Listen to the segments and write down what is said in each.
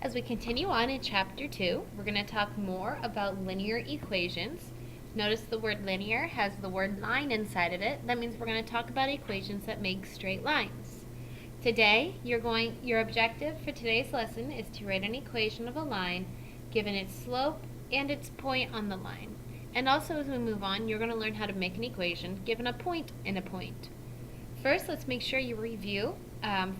As we continue on in Chapter 2, we're going to talk more about linear equations. Notice the word linear has the word line inside of it. That means we're going to talk about equations that make straight lines. Today, your objective for today's lesson is to write an equation of a line given its slope and its point on the line. And also, as we move on, you're going to learn how to make an equation given a point and a point. First, let's make sure you review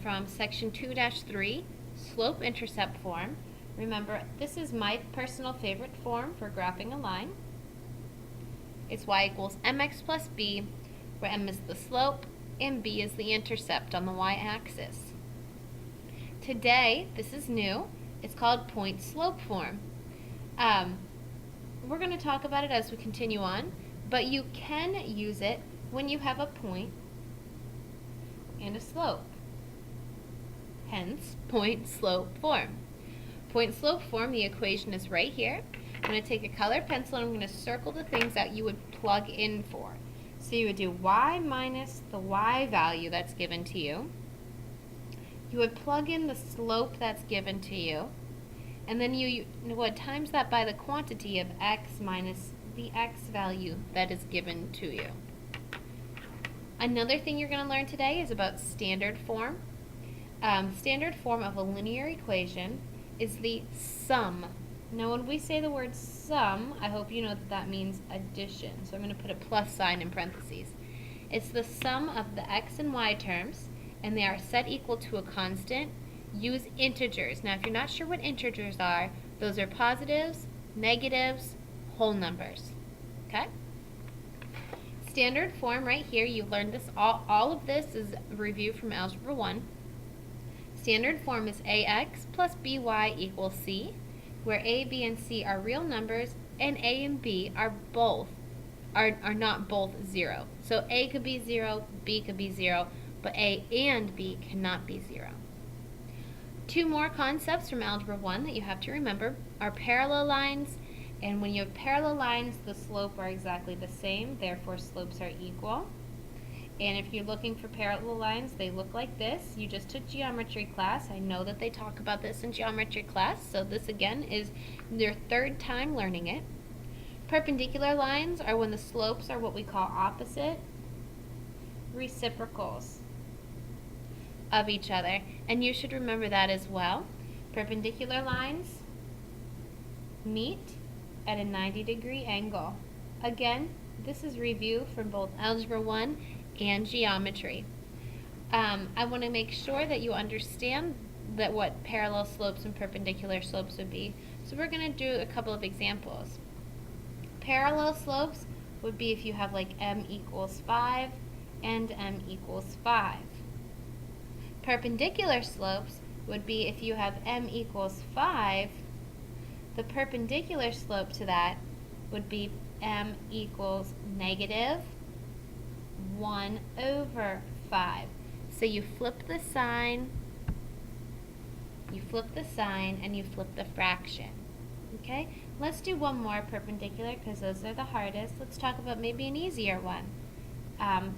from section 2-3, slope-intercept form. Remember, this is my personal favorite form for graphing a line. It's y equals mx plus b, where m is the slope and b is the intercept on the y-axis. Today, this is new. It's called point-slope form. We're going to talk about it as we continue on, but you can use it when you have a point and a slope. Hence, point-slope form. Point-slope form, the equation is right here. I'm going to take a colored pencil and I'm going to circle the things that you would plug in for. So you would do y minus the y value that's given to you. You would plug in the slope that's given to you. And then you would times that by the quantity of x minus the x value that is given to you. Another thing you're going to learn today is about standard form. Standard form of a linear equation is the sum. Now when we say the word sum, I hope you know that that means addition. So I'm going to put a plus sign in parentheses. It's the sum of the x and y terms, and they are set equal to a constant. Use integers. Now if you're not sure what integers are, those are positives, negatives, whole numbers. Okay? Standard form right here, you've learned this. All of this is a review from Algebra 1. Standard form is ax plus by equals c, where a, b, and c are real numbers, and a and b are not both 0. So a could be 0, b could be 0, but a and b cannot be 0. Two more concepts from Algebra 1 that you have to remember are parallel lines, and when you have parallel lines, the slope are exactly the same, therefore slopes are equal. And if you're looking for parallel lines, they look like this. You just took geometry class. I know that they talk about this in geometry class, so this again is your third time learning it. Perpendicular lines are when the slopes are what we call opposite reciprocals of each other, and you should remember that as well. Perpendicular lines meet at a 90-degree angle. Again, this is review from both Algebra 1 and geometry. I want to make sure that you understand that what parallel slopes and perpendicular slopes would be. So we're going to do a couple of examples. Parallel slopes would be if you have like m equals 5 and m equals 5. Perpendicular slopes would be if you have m equals 5, the perpendicular slope to that would be m equals negative 1 over 5. So you flip the sign, and you flip the fraction. Okay? Let's do one more perpendicular because those are the hardest. Let's talk about maybe an easier one.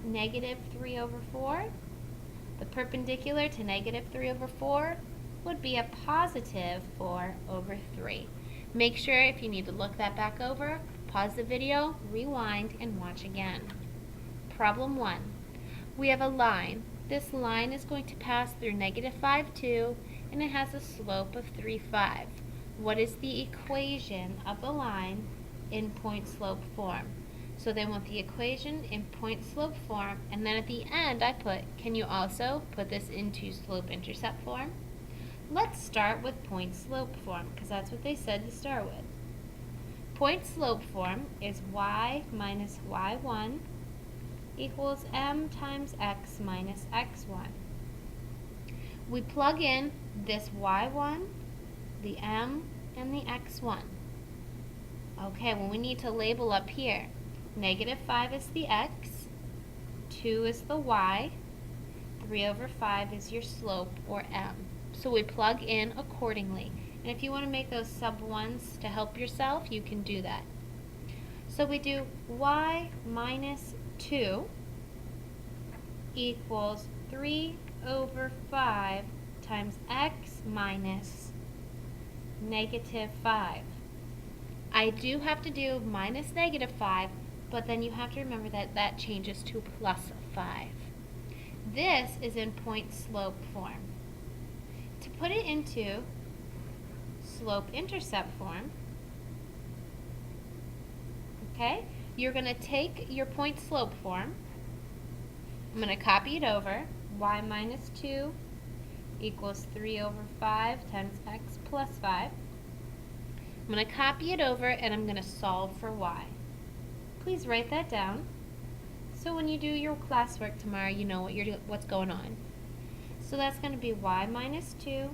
Negative 3 over 4. The perpendicular to negative 3 over 4 would be a positive 4 over 3. Make sure if you need to look that back over, pause the video, rewind, and watch again. Problem 1. We have a line. This line is going to pass through negative 5, 2, and it has a slope of 3, 5. What is the equation of the line in point-slope form? So then with the equation in point-slope form, and then at the end I put, can you also put this into slope-intercept form? Let's start with point-slope form, because that's what they said to start with. Point-slope form is y minus y1 equals m times x minus x1. We plug in this y1, the m, and the x1. Okay, well we need to label up here. Negative 5 is the x, 2 is the y, 3 over 5 is your slope, or m. So we plug in accordingly. And if you want to make those sub 1s to help yourself, you can do that. So we do y minus 2 equals 3 over 5 times x minus negative 5. I do have to do minus negative 5, but then you have to remember that that changes to plus 5. This is in point-slope form. To put it into slope-intercept form, okay, you're going to take your point-slope form. I'm going to copy it over. Y minus 2 equals 3 over 5 times x plus 5. I'm going to copy it over and I'm going to solve for y. Please write that down so when you do your classwork tomorrow you know what's going on. So that's going to be y minus 2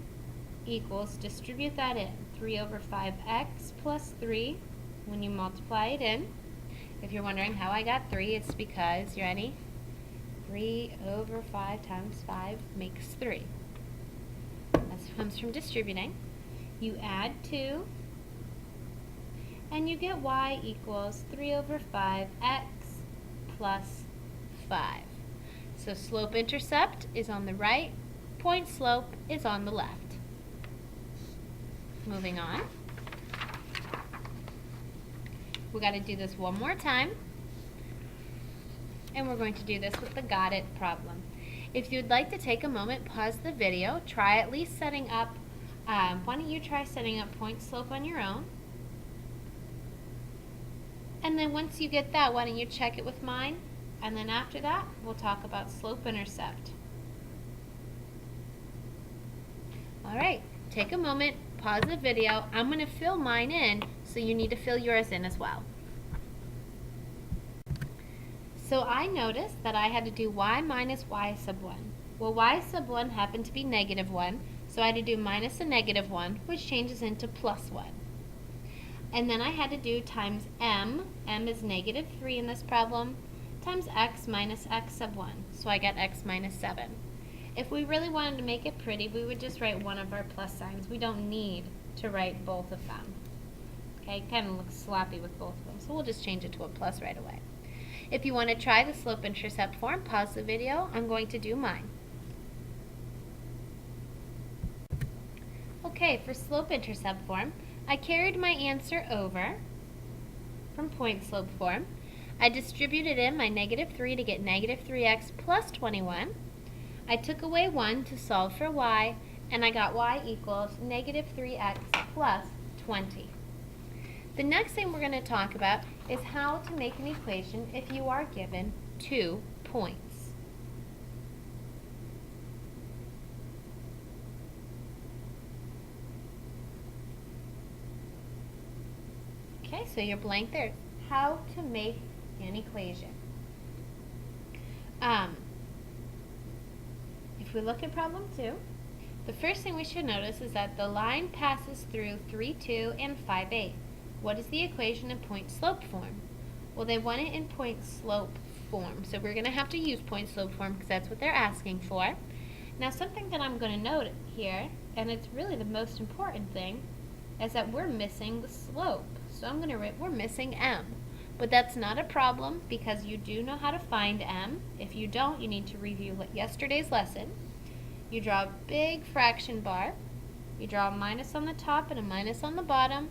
equals, distribute that in, 3 over 5x plus 3 when you multiply it in. If you're wondering how I got 3, it's because, you ready? 3 over 5 times 5 makes 3. That comes from distributing. You add 2, and you get y equals 3 over 5x plus 5. So slope-intercept is on the right, point-slope is on the left. Moving on. We got to do this one more time. And we're going to do this with the got it problem. If you'd like to take a moment, pause the video, try at least setting up, why don't you try setting up point slope on your own? And then once you get that, why don't you check it with mine? And then after that, we'll talk about slope-intercept. Alright, take a moment, pause the video. I'm going to fill mine in, so you need to fill yours in as well. So I noticed that I had to do y minus y sub 1. Well, y sub 1 happened to be negative 1, so I had to do minus a negative 1, which changes into plus 1. And then I had to do times m is negative 3 in this problem, times x minus x sub 1, so I got x minus 7. If we really wanted to make it pretty, we would just write one of our plus signs. We don't need to write both of them. Okay, it kind of looks sloppy with both of them, so we'll just change it to a plus right away. If you want to try the slope-intercept form, pause the video. I'm going to do mine. Okay, for slope-intercept form, I carried my answer over from point-slope form. I distributed in my negative 3 to get negative 3x plus 21. I took away 1 to solve for y, and I got y equals negative 3x plus 20. The next thing we're going to talk about is how to make an equation if you are given 2 points. Okay, so you're blank there. How to make an equation. If we look at problem 2, the first thing we should notice is that the line passes through 3, 2, and 5, 8. What is the equation in point-slope form? Well, they want it in point-slope form, so we're going to have to use point-slope form because that's what they're asking for. Now, something that I'm going to note here, and it's really the most important thing, is that we're missing the slope. So I'm going to write, we're missing m. But that's not a problem because you do know how to find m. If you don't, you need to review yesterday's lesson. You draw a big fraction bar. You draw a minus on the top and a minus on the bottom.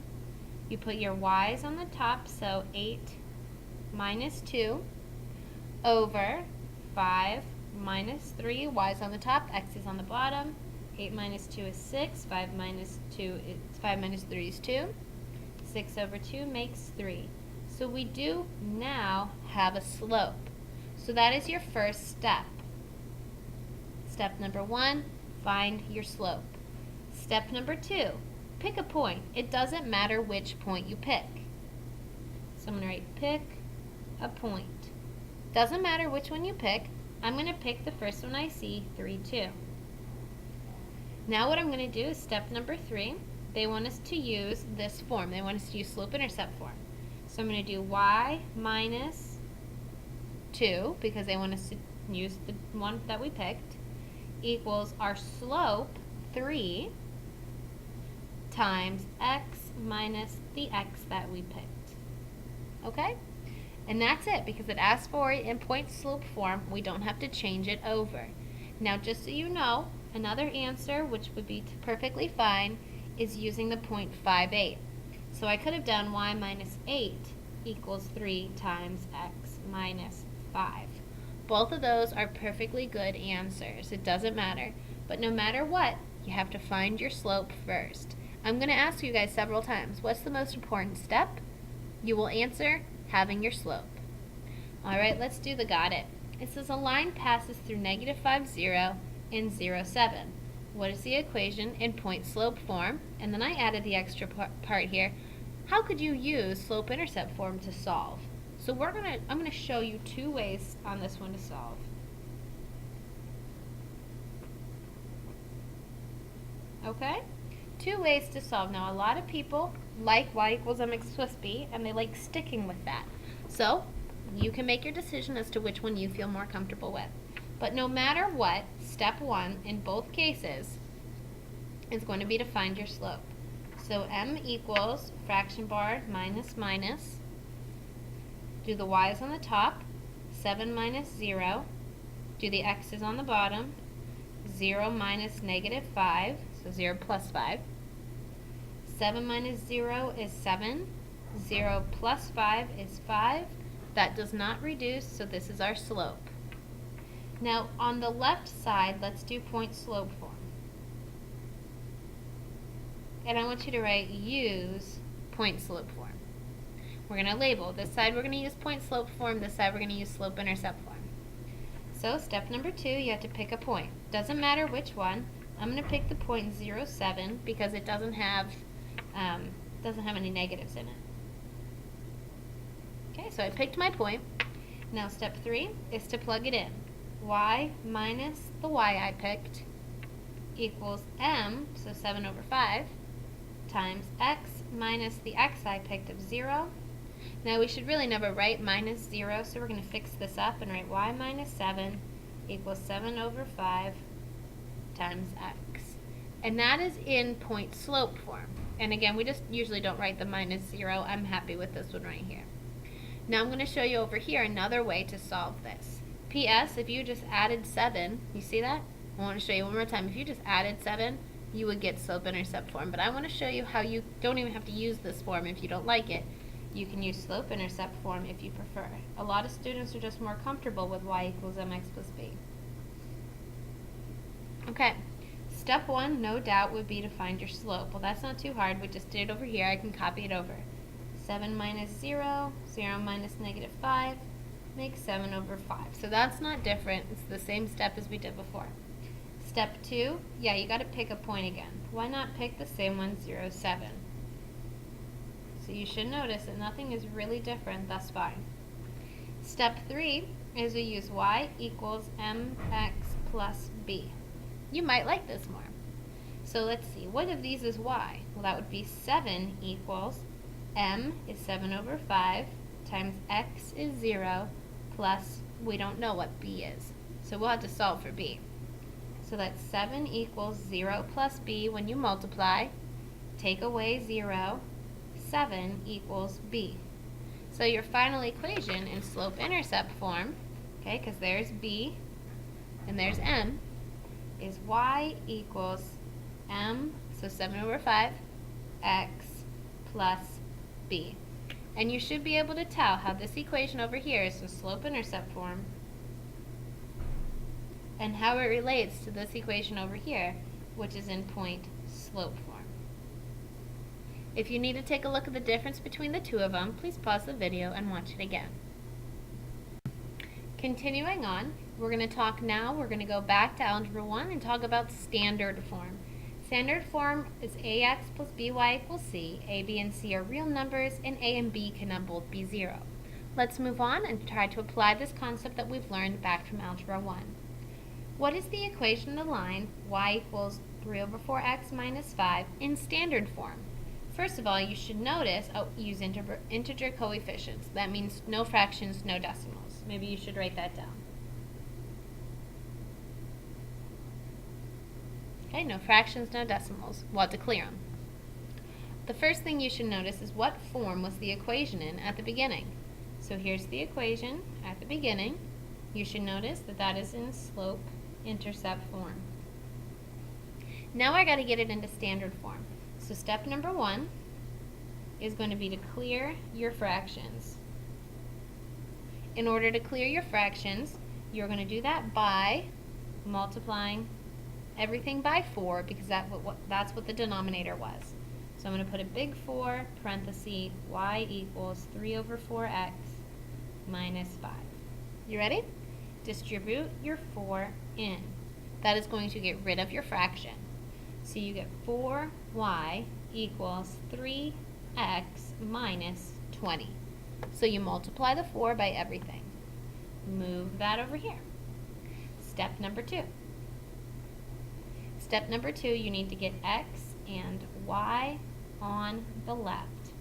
You put your y's on the top, so 8 minus 2 over 5 minus 3, y's on the top, x is on the bottom. 8 minus 2 is 6, 5 minus 3 is 2. 6 over 2 makes 3. So we do now have a slope. So that is your first step. Step number 1, find your slope. Step number 2, pick a point. It doesn't matter which point you pick. So I'm going to write pick a point. Doesn't matter which one you pick. I'm going to pick the first one I see, 3, 2. Now what I'm going to do is step number 3. They want us to use this form. They want us to use slope-intercept form. So I'm going to do y minus 2, because they want us to use the one that we picked, equals our slope, 3, times x minus the x that we picked. Okay? And that's it, because it asks for it in point-slope form. We don't have to change it over. Now, just so you know, another answer, which would be perfectly fine, is using the 0.58. So I could have done y minus 8 equals 3 times x minus 5. Both of those are perfectly good answers. It doesn't matter. But no matter what, you have to find your slope first. I'm going to ask you guys several times, what's the most important step? You will answer having your slope. Alright, let's do the got it. It says a line passes through negative 5, 0 and 0, 7. What is the equation in point slope form? And then I added the extra part here. How could you use slope-intercept form to solve? So I'm going to show you two ways on this one to solve. Okay? Two ways to solve. Now, a lot of people like y equals mx plus b, and they like sticking with that. So, you can make your decision as to which one you feel more comfortable with. But no matter what, step one in both cases is going to be to find your slope. So m equals fraction bar minus minus. Do the y's on the top, 7 minus 0. Do the x's on the bottom, 0 minus negative 5, so 0 plus 5. 7 minus 0 is 7. 0 plus 5 is 5. That does not reduce, so this is our slope. Now, on the left side, let's do point slope form. And I want you to write use point slope form. We're going to label. This side we're going to use point slope form, this side we're going to use slope intercept form. So step number 2, you have to pick a point. Doesn't matter which one. I'm going to pick the point 0, 7 because it doesn't have any negatives in it. Okay, so I picked my point. Now step 3 is to plug it in. Y minus the y I picked equals m, so 7 over 5, times x minus the x I picked of 0. Now we should really never write minus 0, so we're going to fix this up and write y minus 7 equals 7 over 5 times x. And that is in point slope form. And again, we just usually don't write the minus 0. I'm happy with this one right here. Now I'm going to show you over here another way to solve this. P.S. If you just added 7, you see that? I want to show you one more time. If you just added 7, you would get slope-intercept form. But I want to show you how you don't even have to use this form if you don't like it. You can use slope-intercept form if you prefer. A lot of students are just more comfortable with y equals mx plus b. Okay, step 1, no doubt, would be to find your slope. Well, that's not too hard. We just did it over here. I can copy it over. 7 minus 0, 0 minus negative 5, makes 7 over 5. So that's not different. It's the same step as we did before. Step 2, yeah, you got to pick a point again. Why not pick the same one, 0, 7? So you should notice that nothing is really different thus far. Step 3 is we use y equals mx plus b. You might like this more. So let's see, what of these is y? Well, that would be 7 equals m is 7 over 5 times x is 0 plus we don't know what b is. So we'll have to solve for b. So that's 7 equals 0 plus b when you multiply. Take away 0. 7 equals b. So your final equation in slope-intercept form, okay, because there's b and there's m, is y equals m, so 7 over 5, x plus b. And you should be able to tell how this equation over here is the slope-intercept form and how it relates to this equation over here, which is in point slope form. If you need to take a look at the difference between the two of them, please pause the video and watch it again. Continuing on, we're going to go back to Algebra 1 and talk about standard form. Standard form is ax plus by equals c. A, b, and c are real numbers, and a and b cannot both be 0. Let's move on and try to apply this concept that we've learned back from Algebra 1. What is the equation of the line y equals 3 over 4x minus 5 in standard form? First of all, you should notice, use integer coefficients. That means no fractions, no decimals. Maybe you should write that down. Okay, no fractions, no decimals. We'll have to clear them. The first thing you should notice is what form was the equation in at the beginning. So here's the equation at the beginning. You should notice that that is in slope-intercept form. Now I got to get it into standard form. So step number 1 is going to be to clear your fractions. In order to clear your fractions, you're going to do that by multiplying everything by 4 because that's what the denominator was. So I'm going to put a big 4, parenthesis, y equals 3 over 4x minus 5. You ready? Distribute your 4 in. That is going to get rid of your fraction. So you get 4y equals 3x minus 20. So you multiply the 4 by everything. Move that over here. Step number 2. Step number 2, you need to get x and y on the left.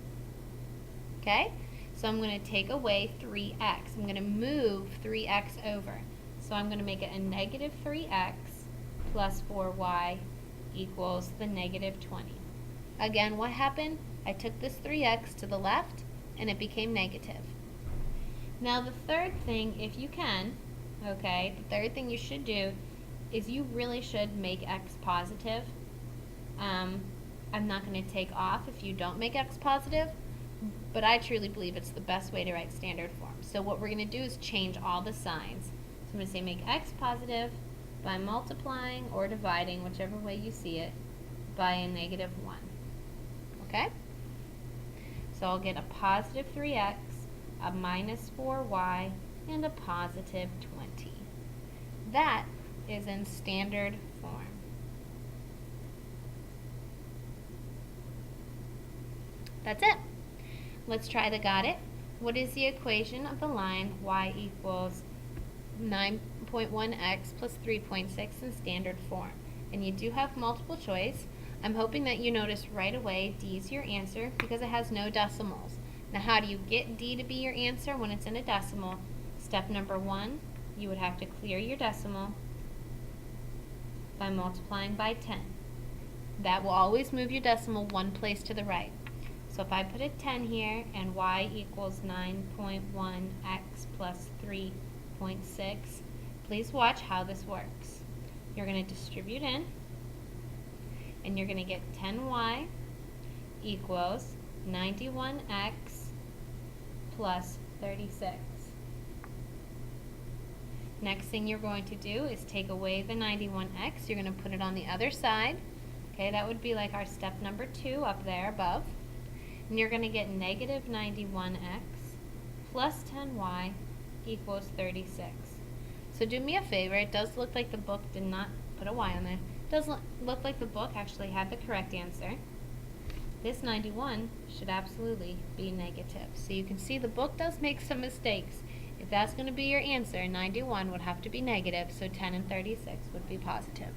Okay? So I'm going to take away 3x. I'm going to move 3x over. So I'm going to make it a negative 3x plus 4y equals the negative 20. Again, what happened? I took this 3x to the left and it became negative. Now the third thing, if you can, okay, the third thing you should do is you really should make x positive. I'm not going to take off if you don't make x positive, but I truly believe it's the best way to write standard form. So what we're going to do is change all the signs. So I'm going to say make x positive by multiplying or dividing, whichever way you see it, by a negative 1. Okay? So I'll get a positive 3x, a minus 4y, and a positive 20. That is in standard form. That's it. Let's try the got it. What is the equation of the line y equals 9.1x plus 3.6 in standard form? And you do have multiple choice. I'm hoping that you notice right away D is your answer because it has no decimals. Now how do you get D to be your answer when it's in a decimal? Step number 1, you would have to clear your decimal by multiplying by 10. That will always move your decimal one place to the right. So if I put a 10 here and y equals 9.1x plus 3.6, please watch how this works. You're going to distribute in, and you're going to get 10y equals 91x plus 36. Next thing you're going to do is take away the 91x. You're going to put it on the other side. Okay, that would be like our step number 2 up there above. And you're going to get negative 91x plus 10y equals 36. So do me a favor, it does look like the book did not put a y on there. It does look like the book actually had the correct answer. This 91 should absolutely be negative. So you can see the book does make some mistakes. If that's going to be your answer, 91 would have to be negative, so 10 and 36 would be positive.